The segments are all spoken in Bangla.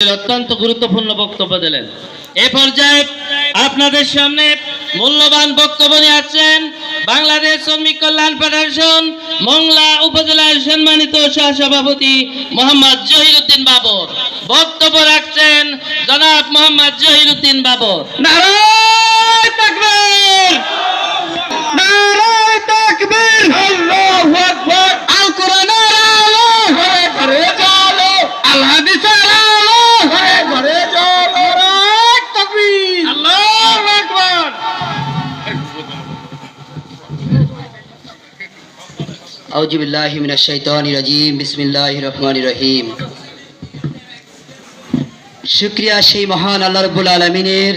অত্যন্ত গুরুত্বপূর্ণ বক্তব্য দিলেন। এই পর্যায়ে আপনাদের সামনে মূল্যবান বক্তব্য নিয়ে আসছেন বাংলাদেশ শ্রমিক কল্যাণ ফেডারেশন মংলা উপজেলার সম্মানিত সহসভাপতি মোহাম্মদ জহিরুদ্দিন বাবর। বক্তব্য রাখছেন জনাব মোহাম্মদ জহিরুদ্দিন বাবর। নারায়ে তাকবীর, নারায়ে তাকবীর, আল্লাহু আকবার। আল কোরআনের আলো ঘরে ঘরে চলো, আল হাদিসের আলো ঘরে ঘরে চলো। নারায়ে তাকবীর, আল্লাহু আকবার। আউযু বিল্লাহি মিনাশ শাইতানির রাজীম, বিসমিল্লাহির রহমানির রহিম। শুকরিয়া সেই মহান আল্লাহ রাব্বুল আলামিনের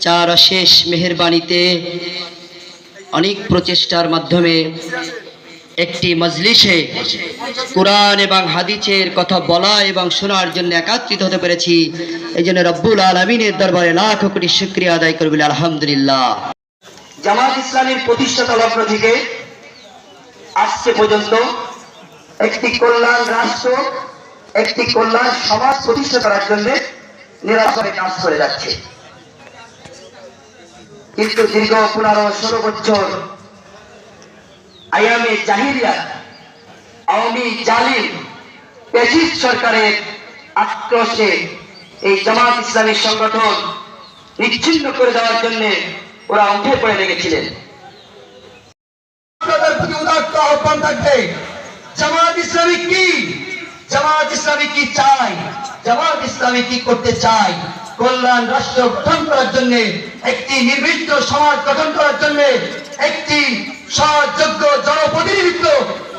চার অশেষ মেহেরবানিতে অনেক প্রচেষ্টার মাধ্যমে একটি মজলিসে কোরআন এবং হাদিসের কথা বলা এবং শোনার জন্য একত্রিত হতে পেরেছি। এই জন্য রব্বুল আলামিনের দরবারে লাখ কোটি শুকরিয়া আদায় করবেন আলহামদুলিল্লাহ। জামাত ইসলামের প্রতিষ্ঠাতা লগ্ন থেকে আজকে পর্যন্ত একটি কল্যাণ রাষ্ট্র, একটি কল্যাণ সমাজ প্রতিষ্ঠা করার জন্য নিরন্তর কাজ করে যাচ্ছে। কিন্তু দীর্ঘ 15-16 বছর আয়ামে জাহিলিয়াত, আওয়ামী জালিম ফ্যাসিস্ট সরকারের আক্রোশে এই জামাত ইসলামী সংগঠন নিচ্ছিন্ন করে দেওয়ার জন্য ওরা উঠে পড়ে লেগেছিলেন। আপনাদের প্রতি উদাত্ত আহ্বান থাকবে, জামাত ইসলামী কি, জামাত ইসলামী কি চায়, জামাত ইসলামী কি করতে চায়? কল্যাণ রাষ্ট্র গঠন করার জন্য, একটি নির্দিষ্ট সমাজ গঠন করার জন্য, একটি সহযোগ্য জনপ্রতিনিধিত্ব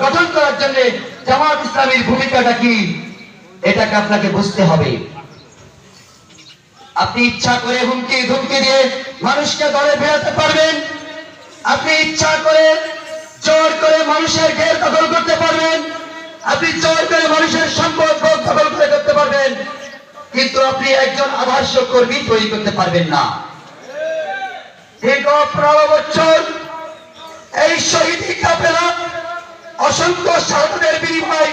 গঠন করার জন্য জামাত ইসলামীর ভূমিকাটা কি, এটাকে আপনাকে বুঝতে হবে। আপনি ইচ্ছা করে হুমকি ধুমকি দিয়ে মানুষকে দলে ফেরাতে পারবেন, আপনি ইচ্ছা করে জোর করে মানুষের ঘের দখল করতে পারবেন, আপনি জোর করে মানুষের সম্পদ দখল করে করতে পারবেন, কিন্তু আপনি একজন আদর্শ কর্মী তৈরি করতে পারবেন না। দীর্ঘ 15 বছর এই শহীদি কাফেলা অসংখ্য শাহাদাতের বিনিময়,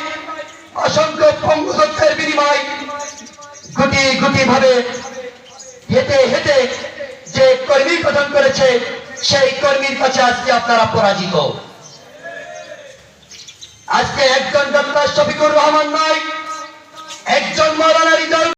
অসংখ্য পঙ্গুত্বের বিনিময়, গুটি গুটি ভাবে হেঁটে হেঁটে যে কর্মী গঠন করেছে, সেই কর্মীর কাছে আজকে আপনারা পরাজিত। আজকে একজন ডক্টর শফিকুর রহমান নয়, একজন মাওলানা রিজাল